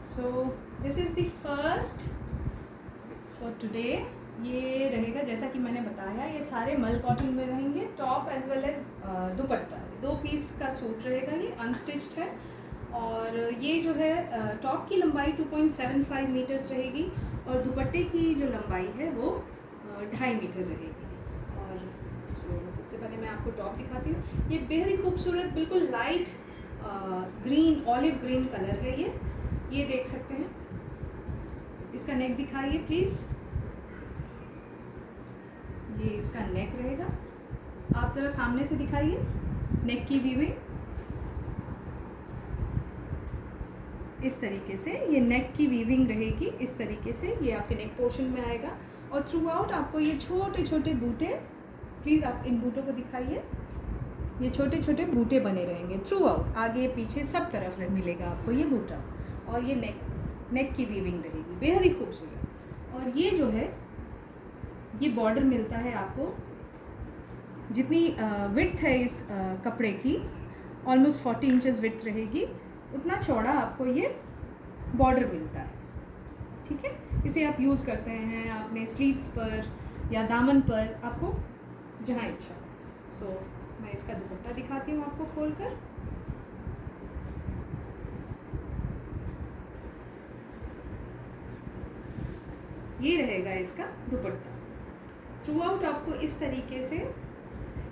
So this is the first for today. ये रहेगा जैसा कि मैंने बताया, ये सारे मल कॉटन में रहेंगे, top as well as dupatta. 2 piece का सूट रहेगा, ये अनस्टिच्ड है। और ये जो है टॉप की लंबाई 2.75 मीटर्स रहेगी और दुपट्टे की जो लंबाई है वो 2.5 मीटर रहेगी। और सबसे पहले मैं आपको टॉप दिखाती हूँ। ये बेहद ही खूबसूरत बिल्कुल light green, olive green colour है ये देख सकते हैं। इसका नेक दिखाइए प्लीज़। ये इसका नेक रहेगा, आप ज़रा सामने से दिखाइए नेक की वीविंग। इस तरीके से ये नेक की वीविंग रहेगी, इस तरीके से ये आपके नेक पोर्शन में आएगा। और थ्रू आउट आपको ये छोटे छोटे बूटे, प्लीज़ आप इन बूटों को दिखाइए, ये छोटे छोटे बूटे बने रहेंगे थ्रू आउट, आगे पीछे सब तरफ मिलेगा आपको ये बूटा। और ये नेक की वीविंग रहेगी, बेहद ही खूबसूरत। और ये जो है ये बॉर्डर मिलता है आपको, जितनी विड्थ है इस कपड़े की, ऑलमोस्ट 40 इंचेस विड्थ रहेगी, उतना चौड़ा आपको ये बॉर्डर मिलता है। ठीक है, इसे आप यूज़ करते हैं अपने स्लीव्स पर या दामन पर, आपको जहाँ इच्छा हो। सो मैं इसका दुपट्टा दिखाती हूँ आपको खोलकर। ये रहेगा इसका दुपट्टा। थ्रू आउट आपको इस तरीके से,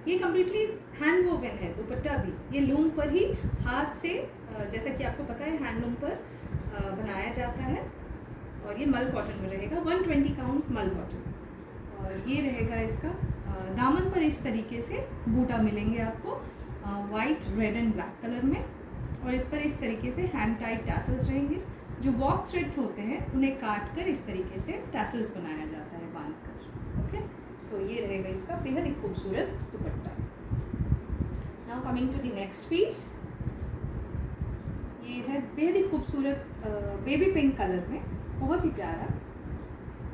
ये कम्प्लीटली हैंड वोवन है दुपट्टा भी, ये लूम पर ही हाथ से, जैसा कि आपको पता है हैंडलूम पर बनाया जाता है। और ये मल कॉटन में रहेगा, 120 काउंट मल कॉटन। और ये रहेगा इसका दामन पर इस तरीके से बूटा मिलेंगे आपको, white, red and black colour में। और इस पर इस तरीके से हैंड टाइट टैसल्स रहेंगे। जो वॉक थ्रेड्स होते हैं उन्हें काट कर इस तरीके से टैसल्स बनाया जाता है बांध कर। ओके, सो ये रहेगा इसका बेहद ही खूबसूरत dupatta. Now coming to the next piece. ये है बेहद ही खूबसूरत बेबी पिंक कलर में, बहुत ही प्यारा,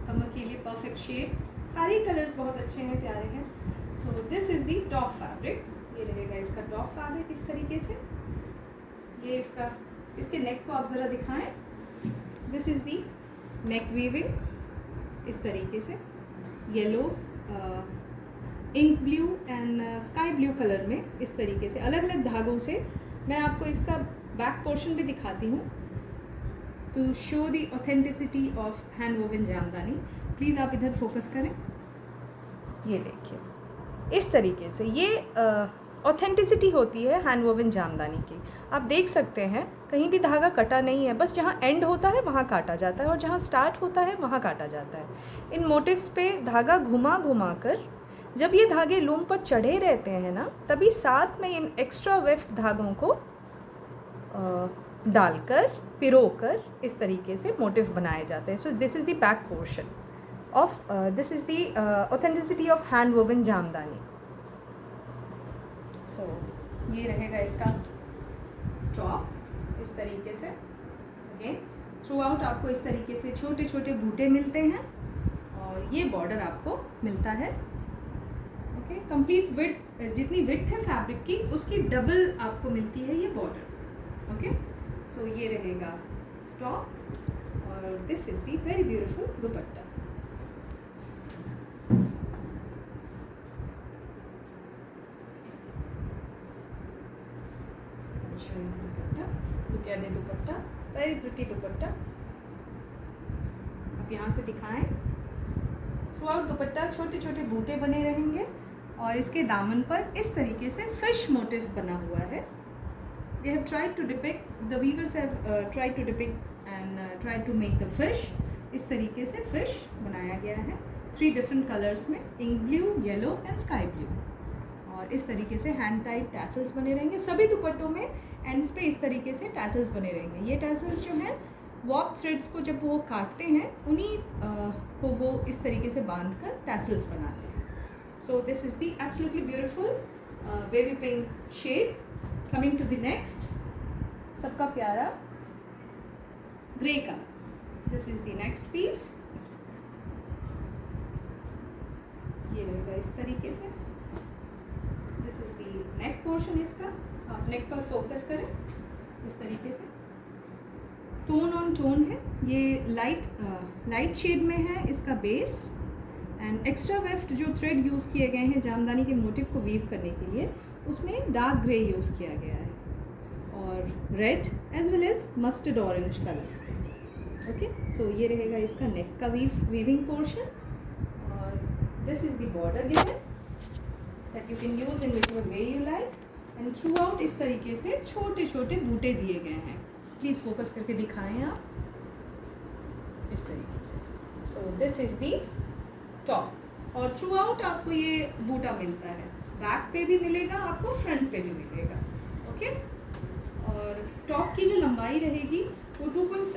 समर के लिए परफेक्ट शेड। सारे कलर्स बहुत अच्छे हैं, प्यारे हैं। So this is the top fabric. ये रहेगा इसका टॉप फैब्रिक इस तरीके से। ये इसके नेक को आप ज़रा दिखाएं। This is the neck weaving इस तरीके से, yellow, ink blue and sky blue colour में, इस तरीके से अलग अलग धागों से। मैं आपको इसका बैक पोर्शन भी दिखाती हूँ to show the authenticity of hand woven Jamdani. Please आप इधर फोकस करें। ये देखिए इस तरीके से ये ऑथेंटिसिटी होती है हैंड वोवन जामदानी की। आप देख सकते हैं कहीं भी धागा कटा नहीं है, बस जहाँ एंड होता है वहाँ काटा जाता है और जहाँ स्टार्ट होता है वहाँ काटा जाता है। इन मोटिव्स पे धागा घुमा घुमा कर जब ये धागे लूम पर चढ़े रहते हैं ना, तभी साथ में इन एक्स्ट्रा वेफ्ट धागों को डालकर पिरोकर इस तरीके से मोटिव बनाए जाते हैं। So this is the back portion of this is the authenticity of hand woven Jamdani. So ये रहेगा इसका टॉप इस तरीके से। अगेन थ्रू आउट आपको इस तरीके से छोटे छोटे बूटे मिलते हैं और ये बॉर्डर आपको मिलता है। ओके, कंप्लीट विड्थ, जितनी विड्थ है फैब्रिक की उसकी डबल आपको मिलती है ये बॉर्डर। ओके, सो ये रहेगा टॉप और this is the very beautiful dupatta. Dupatta, look at the dupatta, very pretty दुपट्टा। आप यहाँ से दिखाएं। थ्रू आउट दुपट्टा छोटे छोटे बूटे बने रहेंगे और इसके दामन पर इस तरीके से फिश मोटिव बना हुआ है। They have tried to depict, the weavers have tried to depict and tried to make the fish. इस तरीके से फिश बनाया गया है 3 डिफरेंट कलर्स में, ink blue, yellow and sky blue. और इस तरीके से हैंड टाइट टैसल्स बने रहेंगे सभी दुपट्टों में। एंड्स पे इस तरीके से टैसल्स बने रहेंगे। ये टैसल्स जो हैं वॉक थ्रेड्स को जब वो काटते हैं उन्हीं को वो इस तरीके से बांध कर टैसल्स बनाते हैं। So this is the absolutely beautiful baby pink shade. Coming to the next, सबका प्यारा grey colour. This is the next piece. ये रहेगा इस तरीके से। This is the neck portion इसका। आप नेक पर फोकस करें इस तरीके से। टोन ऑन टोन है, ये लाइट शेड में है इसका बेस। एंड एक्स्ट्रा वेफ्ट जो थ्रेड यूज़ किए गए हैं जामदानी के मोटिव को वीव करने के लिए, उसमें डार्क ग्रे यूज़ किया गया है और red as well as mustard orange colour. Okay, so ये रहेगा इसका नेक का वीविंग पोर्शन। और this is the border given that you can use in which way you like. And throughout इस तरीके से छोटे छोटे बूटे दिए गए हैं। प्लीज़ फोकस करके दिखाएं आप इस तरीके से। सो दिस इज़ दी टॉप और थ्रू आउट आपको ये बूटा मिलता है। बैक पे भी मिलेगा आपको, फ्रंट पे भी मिलेगा। ओके, और टॉप की जो लंबाई रहेगी वो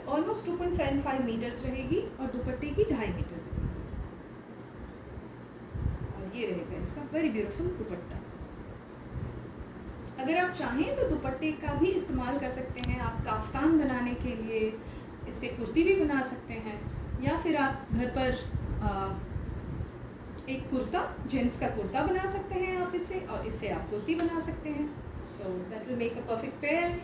ऑलमोस्ट 2.75 मीटर्स रहेगी और दुपट्टे की 2.5 मीटर रहेगी। और ये रहेगा इसका वेरी ब्यूटीफुल दुपट्टा। अगर आप चाहें तो दुपट्टे का भी इस्तेमाल कर सकते हैं आप काफ्तान बनाने के लिए, इससे कुर्ती भी बना सकते हैं, या फिर आप घर पर एक कुर्ता, जेंट्स का कुर्ता बना सकते हैं आप इससे, और इससे आप कुर्ती बना सकते हैं। So that will make a perfect pair.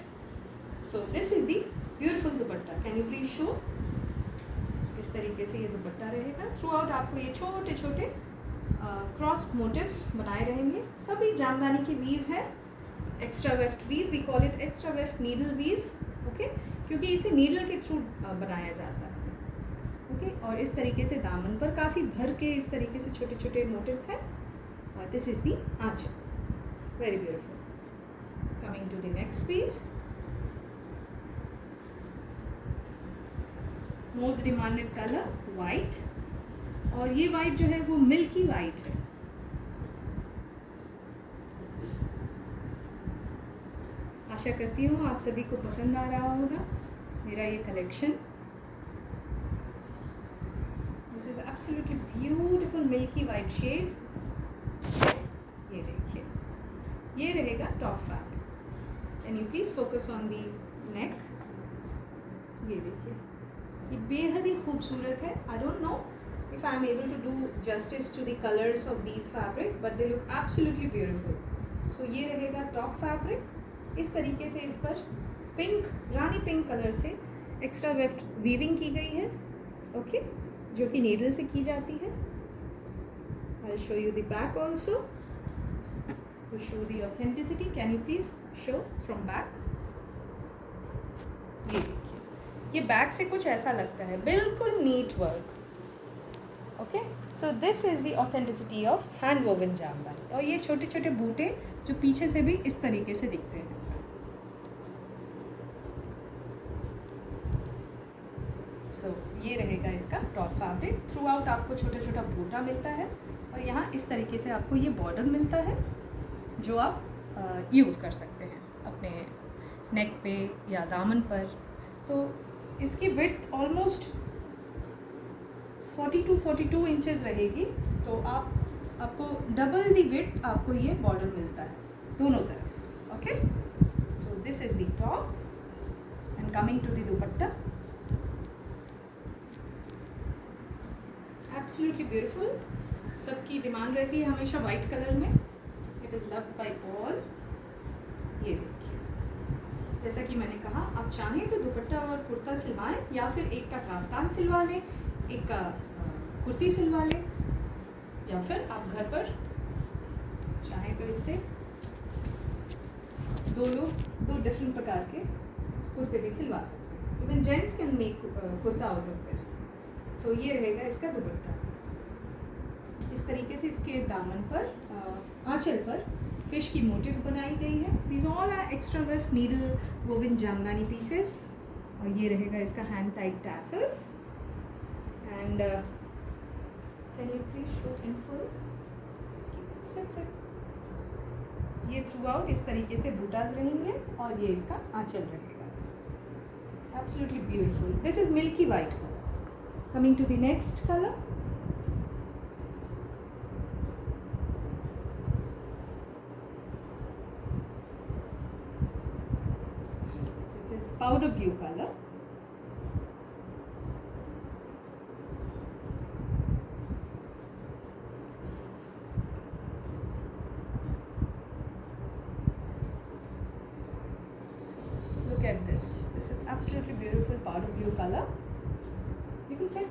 So this is the beautiful dupatta. Can you please show? इस तरीके से ये दुपट्टा रहेगा। थ्रू आउट आपको ये छोटे छोटे क्रॉस मोटिव्स बनाए रहेंगे। सभी जामदानी की वीव है, extra weft weave, we call it extra weft needle weave. Okay, क्योंकि इसे नीडल के थ्रू बनाया जाता है। ओके, और इस तरीके से दामन पर काफ़ी भर के इस तरीके से छोटे छोटे मोटिव्स हैं। और this is the aanchal, very beautiful. Coming to the next piece, most demanded colour white, और ये वाइट जो है वो मिल्की वाइट है। आशा करती हूँ आप सभी को पसंद आ रहा होगा मेरा ये कलेक्शन। This is absolutely beautiful milky white shade. ये देखिए, ये रहेगा top fabric. Can you please focus on the neck. ये देखिए, ये बेहद ही खूबसूरत है। I don't know if I am able to do justice to the colors of these fabric, but they look absolutely beautiful. So ये रहेगा top fabric. इस तरीके से इस पर पिंक, रानी पिंक कलर से एक्स्ट्रा वेफ्ट वीविंग की गई है। ओके, जो कि नीडल से की जाती है। I show you the back also to show the authenticity. Can you please show from back? ये देखिए, ये बैक से कुछ ऐसा लगता है, बिल्कुल neat work. Okay, so this is the authenticity of hand woven Jamdani. और ये छोटे छोटे बूटे जो पीछे से भी इस तरीके से दिखते हैं। सो ये रहेगा इसका टॉप फैब्रिक। थ्रू आउट आपको छोटा छोटा बूटा मिलता है और यहाँ इस तरीके से आपको ये बॉर्डर मिलता है जो आप यूज़ कर सकते हैं अपने नेक पे या दामन पर। तो इसकी विड्थ ऑलमोस्ट 40 to 42 इंचेस रहेगी। तो आपको डबल दी विड्थ आपको ये बॉर्डर मिलता है दोनों तरफ। Okay, so this is the top and coming to the dupatta, absolutely beautiful. सबकी डिमांड रहती है हमेशा वाइट कलर में, it is loved by all. ये देखिए, जैसा कि मैंने कहा, आप चाहें तो दुपट्टा और कुर्ता सिलवाएं, या फिर एक का काफ्तान सिलवा लें, एक का कुर्ती सिलवा लें, या फिर आप घर पर चाहें तो इससे दो डिफरेंट प्रकार के कुर्ते भी सिलवा सकते हैं। Even gents can make kurta out of this. So ये रहेगा इसका दुपट्टा। इस तरीके से इसके दामन पर, आंचल पर फिश की मोटिव बनाई गई है। These all are extra weft needle woven Jamdani pieces. और ये रहेगा इसका hand tied tassels. And can you please show in full? Sit. ये थ्रू आउट इस तरीके से बूटाज रहेंगे और ये इसका आंचल रहेगा। Absolutely beautiful. This is milky white colour. Coming to the next colour, this is powder blue colour. Look at this this is absolutely beautiful powder blue colour. You can say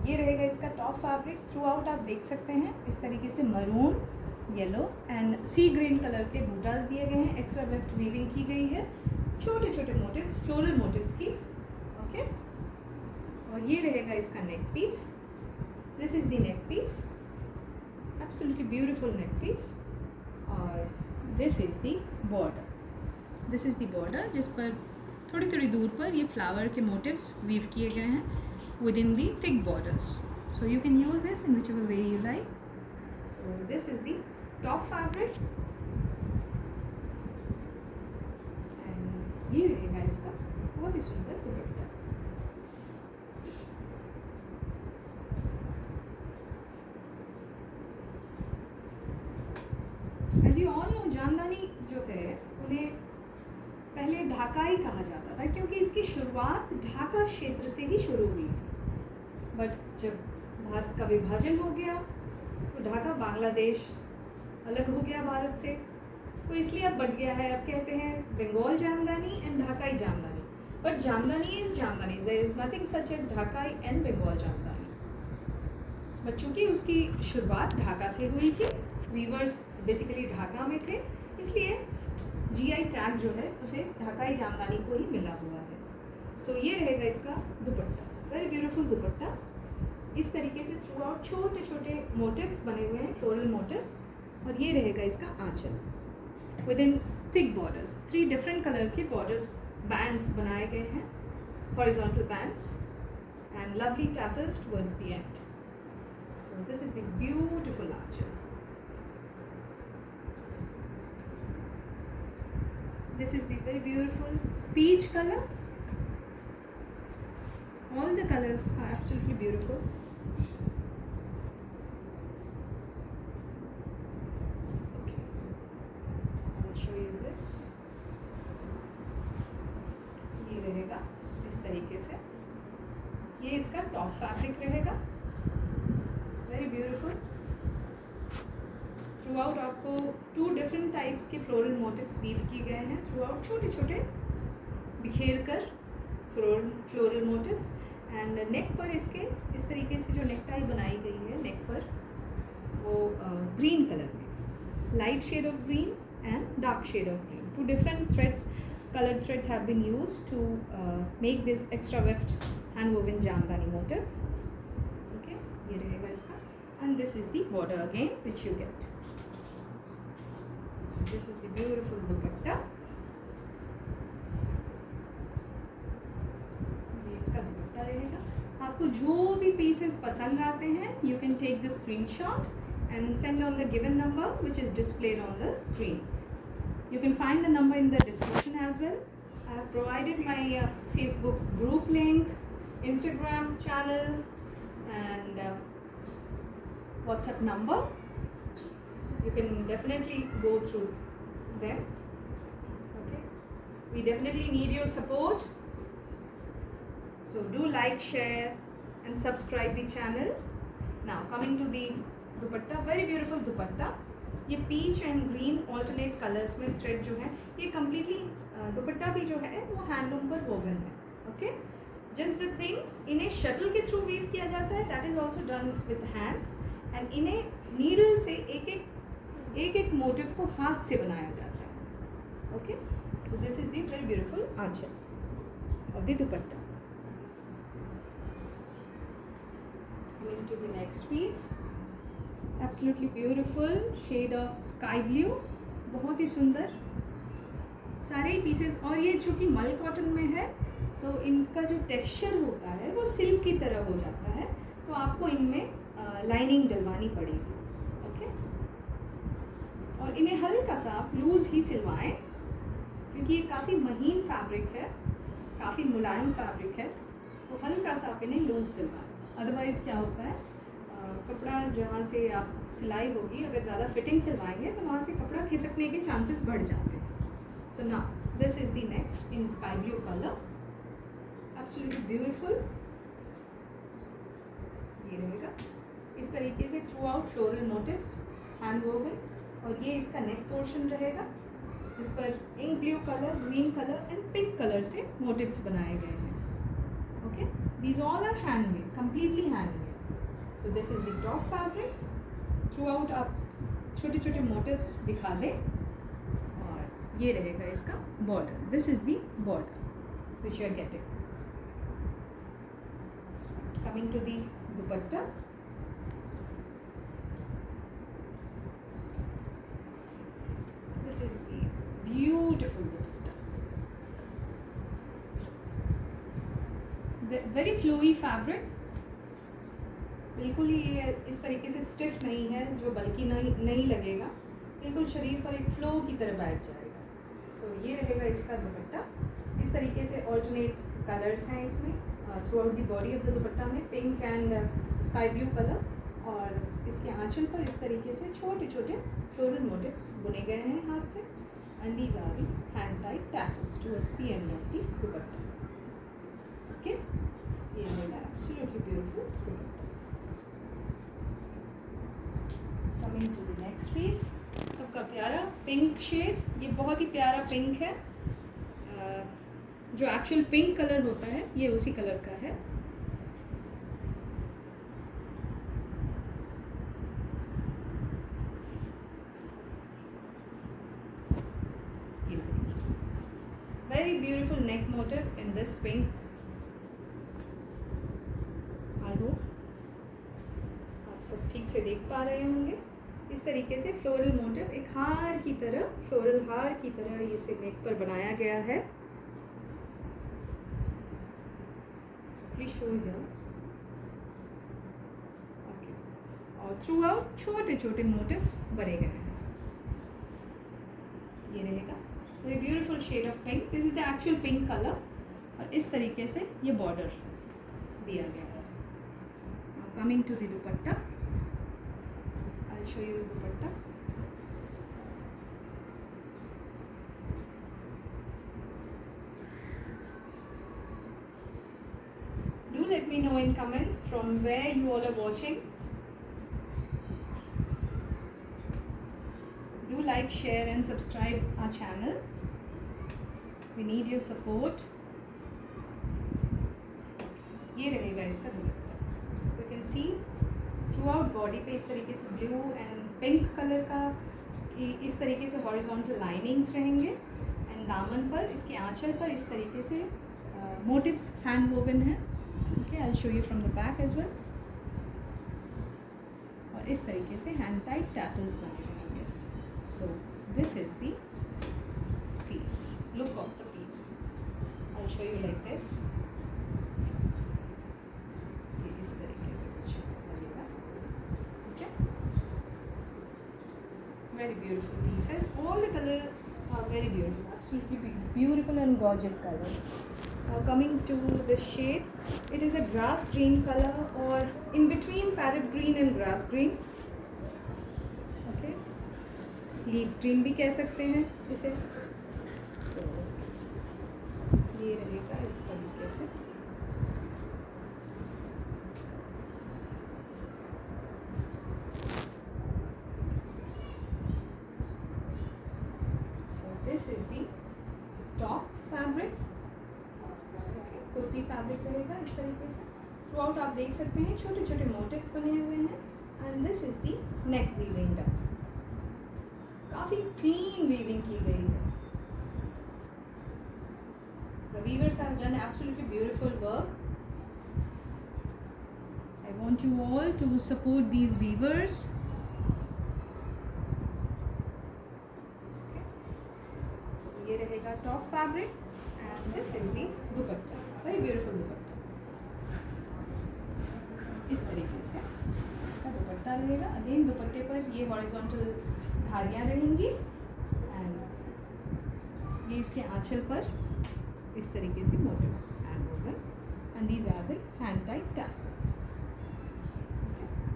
ये रहेगा इसका टॉप फैब्रिक. थ्रू आउट आप देख सकते हैं इस तरीके से maroon, yellow and sea green colour के बूटास दिए गए हैं. एक्स्ट्रा वेफ्ट वीविंग की गई है, छोटे छोटे मोटिव्स, फ्लोरल मोटिव्स की. ओके, और ये रहेगा इसका neck piece. This is the neck piece, absolutely beautiful neck piece. और this is the border. This is the border जिस पर थोड़ी थोड़ी दूर पर ये फ्लावर के मोटिव्स वीव किए गए हैं within the thick borders. So you can use this in whichever way you like. So this is the top fabric and ये रहेगा इसका बहुत ही सुंदर दुपट्टा. As you all know, jamdani जो है उन्हें पहले ढाकाई कहा जाता था क्योंकि इसकी शुरुआत ढाका क्षेत्र से ही शुरू हुई थी. बट जब भारत का विभाजन हो गया तो ढाका बांग्लादेश अलग हो गया भारत से, तो इसलिए अब बढ़ गया है. अब कहते हैं Bengal Jamdani and Dhakai Jamdani. But Jamdani is Jamdani. There is nothing such as Dhakai and Bengal Jamdani. But चूँकि उसकी शुरुआत ढाका से हुई थी, वीवर्स बेसिकली ढाका में थे, इसलिए GI टैग जो है उसे ढाकाई जामदानी को ही मिला हुआ है. सो ये रहेगा इसका दुपट्टा. वेरी ब्यूटीफुल दुपट्टा. इस तरीके से थ्रू आउट छोटे छोटे मोटिव्स बने हुए हैं, फ्लोरल मोटिव्स. और ये रहेगा इसका आंचल with in thick borders. 3 different colour के बॉर्डर्स, बैंड्स बनाए गए हैं, horizontal bands and lovely tassels towards the end. So this is the beautiful aanchal. This is the very beautiful peach color. All the colors are absolutely beautiful. Okay, I will show you this. ये रहेगा इस तरीके से. ये इसका top fabric रहेगा. Very beautiful. Through out आपको 2 different types के फ्लोरल मोटिव्स वीव किए गए हैं. थ्रू आउट छोटे छोटे बिखेर कर फ्लोरल मोटिव्स. एंड नेक पर इसके इस तरीके से जो नेक टाई बनाई गई है नेक पर, वो ग्रीन कलर में, light shade of green and dark shade of green. 2 different threads, colored threads have been used to make this extra weft hand woven jamdani motif. Okay, ये रहेगा इसका. And this is the border again which you get. This is the beautiful dupatta. ये इसका दुपट्टा रहेगा. आपको जो भी pieces पसंद आते हैं, you can take the screenshot and send on the given number which is displayed on the screen. You can find the number in the description as well. I have provided my Facebook group link, Instagram channel and WhatsApp number. You can definitely go through them. Okay, we definitely need your support, so do like, share and subscribe the channel. Now coming to the dupatta, very beautiful dupatta. ये peach and green alternate colours में thread जो है, ये completely दुपट्टा भी जो है वो handloom पर वोवन है. ओके, जस्ट द थिंग, इन्हें शटल के थ्रू वीव किया जाता है, that is also done with hands. And इन्हें नीडल से एक एक मोटिव को हाथ से बनाया जाता है. Okay, so this is the very beautiful aanchal of the dupatta. Going to the next piece. Absolutely beautiful shade of sky blue. बहुत ही सुंदर सारे ही पीसेस. और ये चूँकि मल कॉटन में है तो इनका जो टेक्सचर होता है वो सिल्क की तरह हो जाता है, तो आपको इनमें लाइनिंग डलवानी पड़ेगी. ओके, और इन्हें हल्का सा आप लूज़ ही सिलवाएं क्योंकि ये काफ़ी महीन फैब्रिक है, काफ़ी मुलायम फैब्रिक है, तो हल्का सा आप इन्हें लूज़ सिलवाएं. अदरवाइज़ क्या होता है, कपड़ा जहाँ से आप सिलाई होगी, अगर ज़्यादा फिटिंग सिलवाएंगे तो वहाँ से कपड़ा खिसकने के चांसेस बढ़ जाते हैं. So now this is the next in sky blue colour. Absolutely beautiful. ये रहेगा इस तरीके से throughout floral motifs hand woven. और ये इसका नेक पोर्शन रहेगा. जिस पर ink blue colour, green colour and pink colour से मोटिव्स बनाए गए हैं. Okay, these all are handmade, completely handmade. So this is the top fabric. Throughout आप छोटे छोटे मोटिव्स दिखा दें. और ये रहेगा इसका border. This is the border which you are getting. Coming to the dupatta. This is the beautiful dupatta. Very flowy fabric. बिल्कुल ही ये इस तरीके से स्टिफ नहीं है जो बल्कि नहीं लगेगा. बिल्कुल शरीर पर एक फ्लो की तरह बैठ जाएगा. सो ये रहेगा इसका दुपट्टा. इस तरीके से ऑल्टरनेट कलर्स हैं इसमें throughout the body of the dupatta में. Pink and sky blue colour. और इसके आंचल पर इस तरीके से छोटे छोटे फ्लोरल मोटिव्स बुने गए हैं हाथ से. And these are the hand tied tassels towards the end of the dupatta. Okay, ये रहेगा absolutely beautiful dupatta. Coming to the next piece. सबका प्यारा पिंक शेड. ये बहुत ही प्यारा पिंक है. जो एक्चुअल पिंक कलर होता है ये उसी कलर का है. Very beautiful neck motif in this pink. I hope आप सब ठीक से देख पा रहे होंगे. इस तरीके से फ्लोरल मोटिव एक हार की तरह, फ्लोरल हार की तरह इसे नेक पर बनाया गया है. Please show here. ओके, और थ्रू आउट छोटे छोटे मोटिव्स बने गए हैं. ये रहेगा very beautiful shade of pink. This is the actual pink colour. और इस तरीके से ये बॉर्डर दिया गया है. Coming to the dupatta. I show you the dupatta. Do let me know in comments from where you all are watching. Do like, share and subscribe our channel. We need your support. ये रहेगा इसका दुपट्टा. You can see throughout body पे इस तरीके से blue and pink colour का इस तरीके से हॉरिजॉन्टल लाइनिंग्स रहेंगे. एंड दामन पर, इसके आंचल पर इस तरीके से मोटिव्स हैंड वोवन हैं. Okay, I will show you from the back as well. और इस तरीके से हैंड टाइट टैसल्स बने रहेंगे. So this is the piece. Look of the piece. I'll show you like this. ये इस तरीके से कुछ लगेगा. Okay. Very beautiful pieces. All the colors are very beautiful. Absolutely beautiful and gorgeous colors. Now coming to the shade, it is a grass green color or in between parrot green and grass green. Okay. Leaf green भी कह सकते हैं इसे. So, ये रहेगा इस तरीके से. So this is the top fabric. Kurti fabric रहेगा इस तरीके से. थ्रू आउट आप देख सकते हैं छोटे छोटे मोटिव्स बने हुए हैं. And this is the neck weaving done. काफ़ी क्लीन वीविंग की गई है. The weavers have done absolutely beautiful work. I want you all to support these weavers. Okay. So ये रहेगा top fabric and this is the dupatta. Very beautiful dupatta. इस तरीके से इसका दुपट्टा रहेगा. अगेन दुपट्टे पर ये हॉरिजॉन्टल धारियाँ रहेंगी एंड ये इसके आंचल पर इस तरीके से motifs hand woven. And these are the hand tied tassels.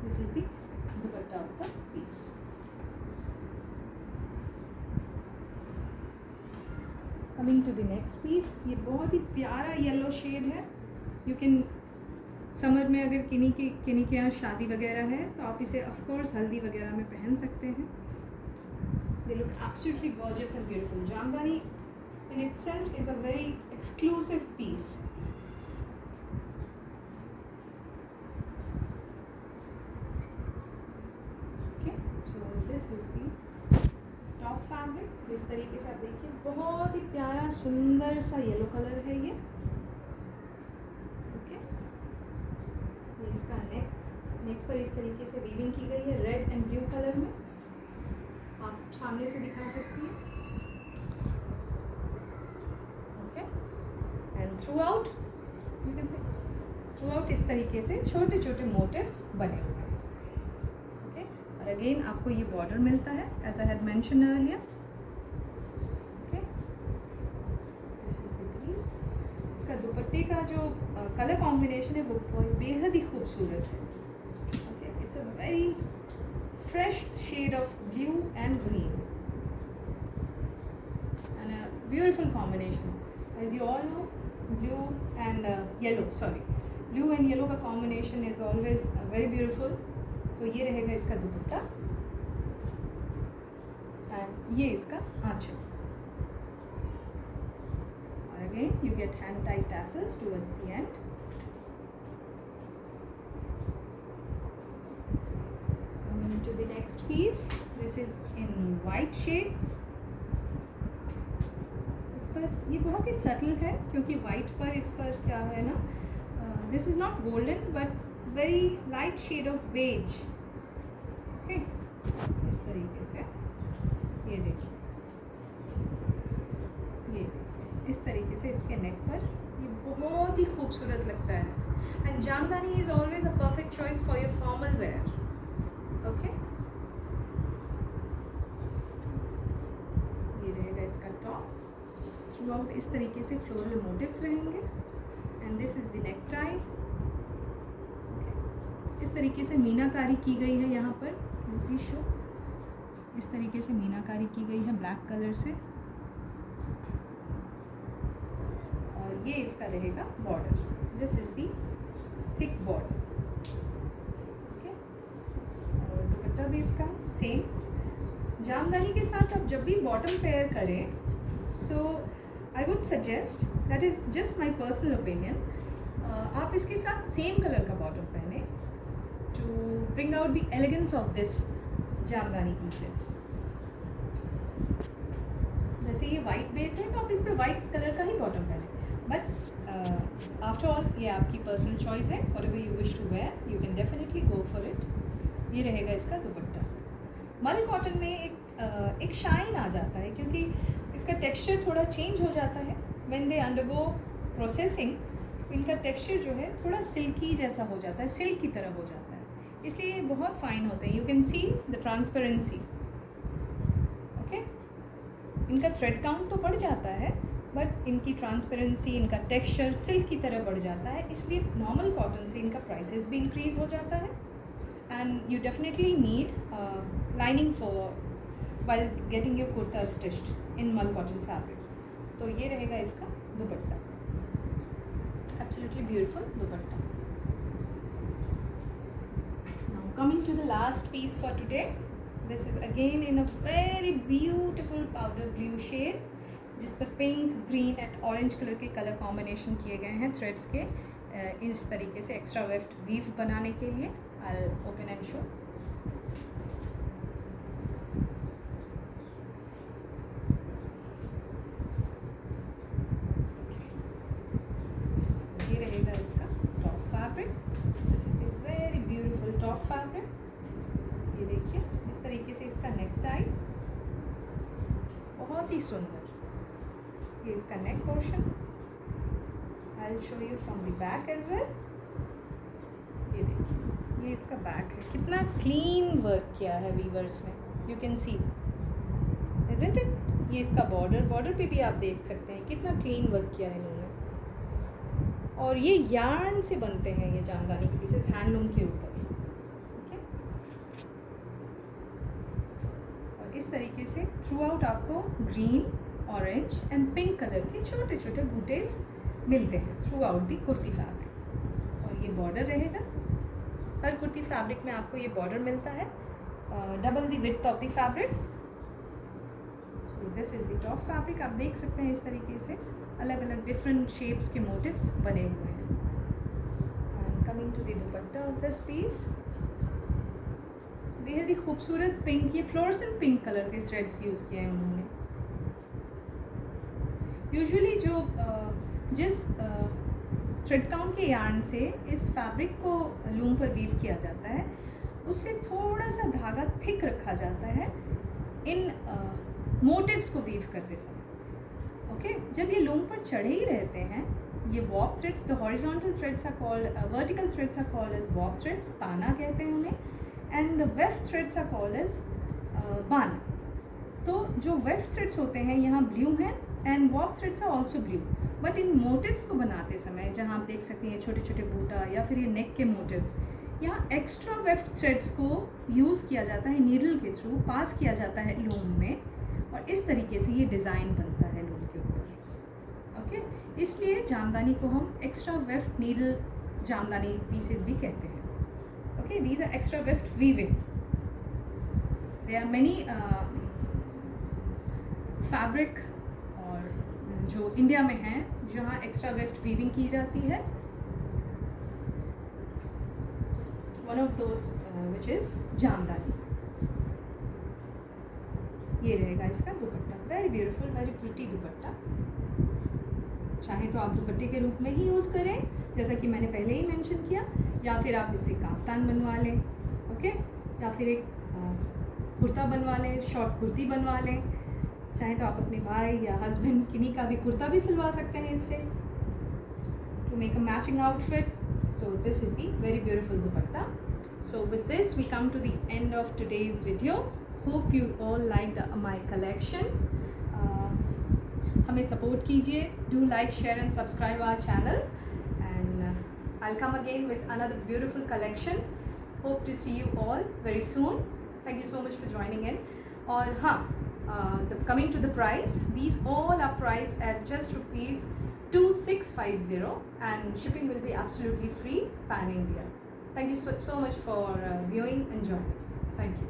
This is the dupatta of the piece. Coming to the next piece. ये बहुत ही प्यारा येलो शेड है. यू कैन समर में अगर किन्हीं के यहाँ शादी वगैरह है तो आप इसे ऑफ कोर्स हल्दी वगैरह में पहन सकते हैं. They look absolutely gorgeous and beautiful. Jamdani in itself is a very exclusive piece. Okay, so this is the top fabric. इस तरीके से आप देखिए, बहुत ही प्यारा सुंदर सा येलो कलर है ये. ओके, ये इसका नेक पर इस तरीके से वीविंग की गई है रेड एंड ब्लू कलर में. आप सामने से दिखा सकती हैं. Okay, and through out you can से थ्रू आउट इस तरीके से छोटे छोटे मोटिव्स बने हुए हैं. ओके, और अगेन आपको ये बॉर्डर मिलता है as I had mentioned earlier. Okay, this is the piece. इसका दुपट्टे का जो कलर कॉम्बिनेशन है वो बेहद ही खूबसूरत है. Okay, it's a very fresh shade of blue and green and a beautiful combination. As you all know, blue and blue and yellow का combination is always very beautiful. So ये रहेगा इसका दुपट्टा and ये इसका आंचल. और again you get hand tied tassels towards the end. To the next piece, this is in white shade. इस पर ये बहुत ही सटल है क्योंकि वाइट पर इस पर क्या है ना, this is not golden but very light shade of beige. Okay, इस तरीके से ये देखिए, इस तरीके से इसके नेक पर ये बहुत ही खूबसूरत लगता है. And jamdani is always a perfect choice for your formal wear. Okay, ये रहेगा इसका टॉप. थ्रू आउट इस तरीके से फ्लोरल मोटिव्स रहेंगे and this is the neck tie. इस तरीके से मीनाकारी की गई है यहाँ पर. Please show. इस तरीके से मीनाकारी की गई है ब्लैक कलर से. और ये इसका रहेगा border. This is the thick border. भी इसका सेम. जामदानी के साथ आप जब भी बॉटम पेयर करें, so I would suggest, that is just my personal opinion, आप इसके साथ सेम कलर का बॉटम पहने to bring out the elegance of this Jamdani pieces. जैसे ये वाइट बेस है तो आप इस पर वाइट कलर का ही बॉटम पहने. बट आफ्टर ऑल ये आपकी पर्सनल चॉइस है. Whatever you wish to wear you can definitely go for it. ये रहेगा इसका दुपट्टा. मल कॉटन में एक शाइन आ जाता है क्योंकि इसका टेक्सचर थोड़ा चेंज हो जाता है. व्हेन दे अंडरगो प्रोसेसिंग इनका टेक्सचर जो है थोड़ा सिल्की जैसा हो जाता है, सिल्क की तरह हो जाता है, इसलिए ये बहुत फाइन होते हैं. You can see the transparency. Okay, इनका थ्रेड काउंट तो बढ़ जाता है बट इनकी ट्रांसपेरेंसी, इनका टेक्सचर सिल्क की तरह बढ़ जाता है. इसलिए नॉर्मल कॉटन से इनका प्राइसेस भी इंक्रीज़ हो जाता है. And you definitely need lining for while getting your kurta stitched in mal cotton fabric. तो ये रहेगा इसका दुपट्टा. Absolutely beautiful dupatta. Now coming to the last piece for today. This is again in a very beautiful powder blue shade, जिस पर pink, green and orange colour के colour combination किए गए हैं थ्रेड्स के. इस तरीके से एक्स्ट्रा वेफ्ट वीव बनाने के लिए. I'll open and show. So ये रहेगा इसका top fabric. This is the very beautiful top fabric. ये देखिए, इस तरीके से इसका नेक टाई बहुत ही सुंदर. ये इसका neck portion. I'll show you from the back as well. ये देखिए, ये इसका बैक है. कितना क्लीन वर्क किया है वीवर्स ने. You can see, isn't it. ये इसका बॉर्डर पे भी आप देख सकते हैं कितना क्लीन वर्क किया है इन्होंने. और ये यार्न से बनते हैं ये जामदानी के पीसेस हैंडलूम के ऊपर. ओके, और इस तरीके से थ्रू आउट आपको green, orange and pink colour के छोटे छोटे बूटेज मिलते हैं through out the kurti fabric. और ये बॉर्डर रहेगा. हर कुर्ती फैब्रिक में आपको ये बॉर्डर मिलता है. Double the width of the fabric. So this is the top fabric. आप देख सकते हैं इस तरीके से अलग अलग डिफरेंट शेप्स के मोटिव्स बने हुए हैं. And coming to the dupatta of this piece, बेहद ही खूबसूरत पिंक, ये फ्लोरेसेंट पिंक कलर के थ्रेड्स यूज़ किए हैं उन्होंने. यूजुअली जो जिस थ्रेड काउंट के यार्न से इस फैब्रिक को लूम पर वीव किया जाता है, उससे थोड़ा सा धागा थिक रखा जाता है इन मोटिव्स को वीव करते समय. ओके, जब ये लूम पर चढ़े ही रहते हैं, ये warp threads, the horizontal threads are called, vertical threads are called as warp threads, ताना कहते हैं उन्हें, and the weft threads are called as bana. तो जो वेफ्ट थ्रेड्स होते हैं यहाँ ब्लू हैं and warp threads are also blue. But इन मोटिव्स को बनाते समय, जहाँ आप देख सकते हैं छोटे छोटे बूटा या फिर ये नेक के मोटिव्स, यहाँ एक्स्ट्रा वेफ्ट थ्रेड्स को यूज़ किया जाता है, नीडल के थ्रू पास किया जाता है लूम में, और इस तरीके से ये डिज़ाइन बनता है लूम के ऊपर. ओके, इसलिए जामदानी को हम extra weft needle Jamdani pieces भी कहते हैं. Okay, these are extra weft weaving. There are many fabric और जो इंडिया में हैं जहाँ एक्स्ट्रा वेफ्ट वीविंग की जाती है. One of those which is jamdani. ये रहेगा इसका दुपट्टा. वेरी ब्यूटीफुल, वेरी प्रिटी दुपट्टा. चाहे तो आप दुपट्टे के रूप में ही यूज़ करें, जैसा कि मैंने पहले ही मेंशन किया, या फिर आप इससे काफ्तान बनवा लें. ओके, या फिर एक कुर्ता बनवा लें, शॉर्ट कुर्ती बनवा लें. चाहे तो आप अपने भाई या हस्बैंड किन्हीं का भी कुर्ता भी सिलवा सकते हैं इससे, to make a matching outfit. So this is the very beautiful dupatta. So with this we come to the end of today's video. Hope you all liked my collection. हमें support कीजिए. Do like, share and subscribe our channel. And I'll come again with another beautiful collection. Hope to see you all very soon. Thank you so much for joining in. और हाँ, coming to the price, these all are priced at just ₹2650 and shipping will be absolutely free pan India. Thank you so much for viewing and joining. Thank you.